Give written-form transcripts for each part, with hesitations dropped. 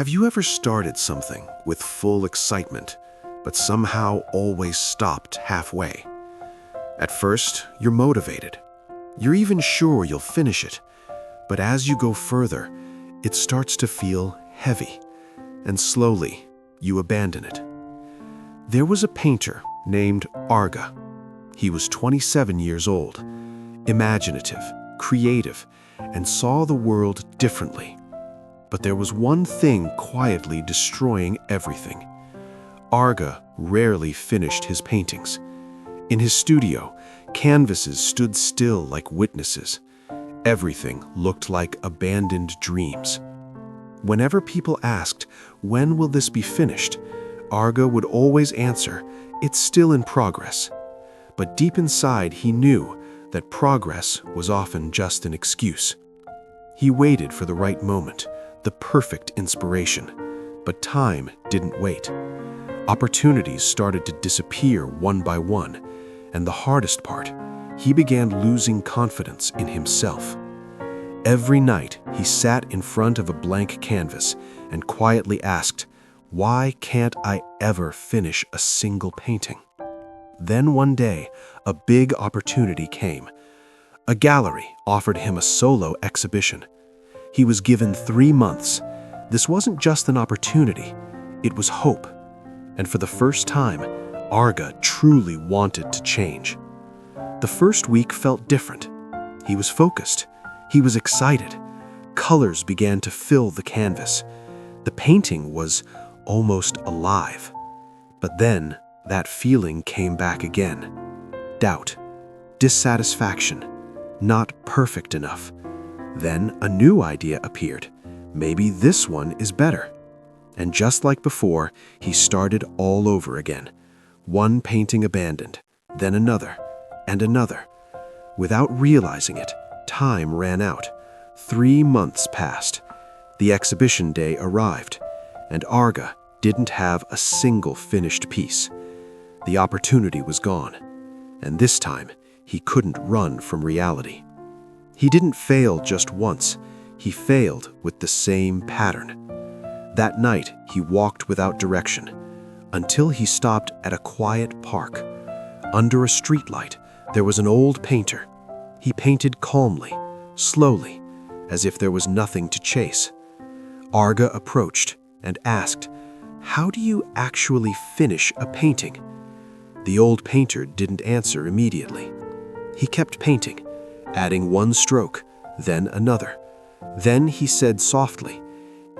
Have you ever started something with full excitement, but somehow always stopped halfway? At first, you're motivated. You're even sure you'll finish it. But as you go further, it starts to feel heavy, and slowly, you abandon it. There was a painter named Arga. He was 27 years old, imaginative, creative, and saw the world differently. But there was one thing quietly destroying everything. Arga rarely finished his paintings. In his studio, canvases stood still like witnesses. Everything looked like abandoned dreams. Whenever people asked, "When will this be finished?" Arga would always answer, "It's still in progress." But deep inside, he knew that progress was often just an excuse. He waited for the right moment, the perfect inspiration. But time didn't wait. Opportunities started to disappear one by one, and the hardest part, he began losing confidence in himself. Every night, he sat in front of a blank canvas and quietly asked, "Why can't I ever finish a single painting?" Then one day, a big opportunity came. A gallery offered him a solo exhibition. He was given 3 months. This wasn't just an opportunity, it was hope. And for the first time, Arga truly wanted to change. The first week felt different. He was focused. He was excited. Colors began to fill the canvas. The painting was almost alive. But then, that feeling came back again. Doubt, dissatisfaction, not perfect enough. Then a new idea appeared. Maybe this one is better. And just like before, he started all over again. One painting abandoned, then another, and another. Without realizing it, time ran out. 3 months passed. The exhibition day arrived, and Arga didn't have a single finished piece. The opportunity was gone, and this time, he couldn't run from reality. He didn't fail just once. He failed with the same pattern. That night, he walked without direction until he stopped at a quiet park. Under a streetlight, there was an old painter. He painted calmly, slowly, as if there was nothing to chase. Arga approached and asked, "How do you actually finish a painting?" The old painter didn't answer immediately. He kept painting, adding one stroke, then another. Then he said softly,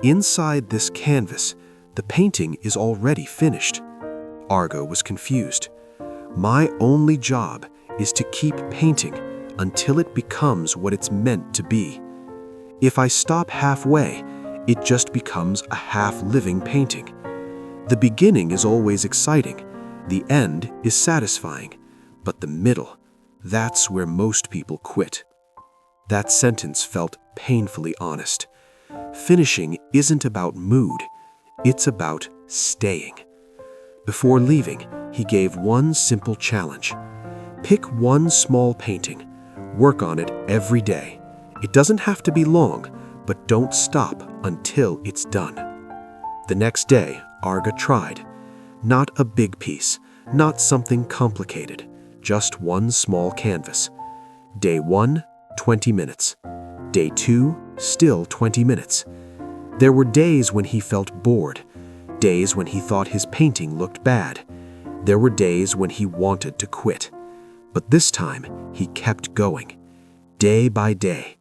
"Inside this canvas, the painting is already finished." Arga was confused. "My only job is to keep painting until it becomes what it's meant to be. If I stop halfway, it just becomes a half-living painting. The beginning is always exciting, the end is satisfying, but the middle, that's where most people quit." That sentence felt painfully honest. Finishing isn't about mood, it's about staying. Before leaving, he gave one simple challenge. Pick one small painting, work on it every day. It doesn't have to be long, but don't stop until it's done. The next day, Arga tried. Not a big piece, not something complicated, just one small canvas. Day 1, 20 minutes. Day 2, still 20 minutes. There were days when he felt bored, days when he thought his painting looked bad. There were days when he wanted to quit. But this time, he kept going, day by day,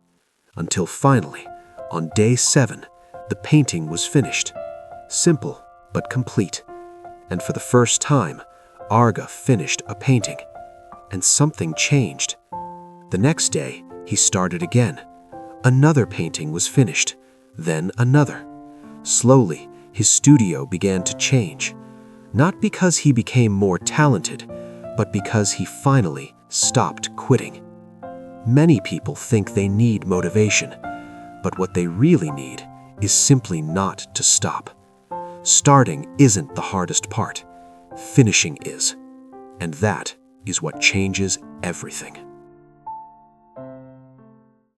until finally, on day 7, the painting was finished. Simple, but complete. And for the first time, Arga finished a painting. And something changed. The next day, he started again. Another painting was finished, then another. Slowly, his studio began to change. Not because he became more talented, but because he finally stopped quitting. Many people think they need motivation, but what they really need is simply not to stop. Starting isn't the hardest part. Finishing is. And that is what changes everything.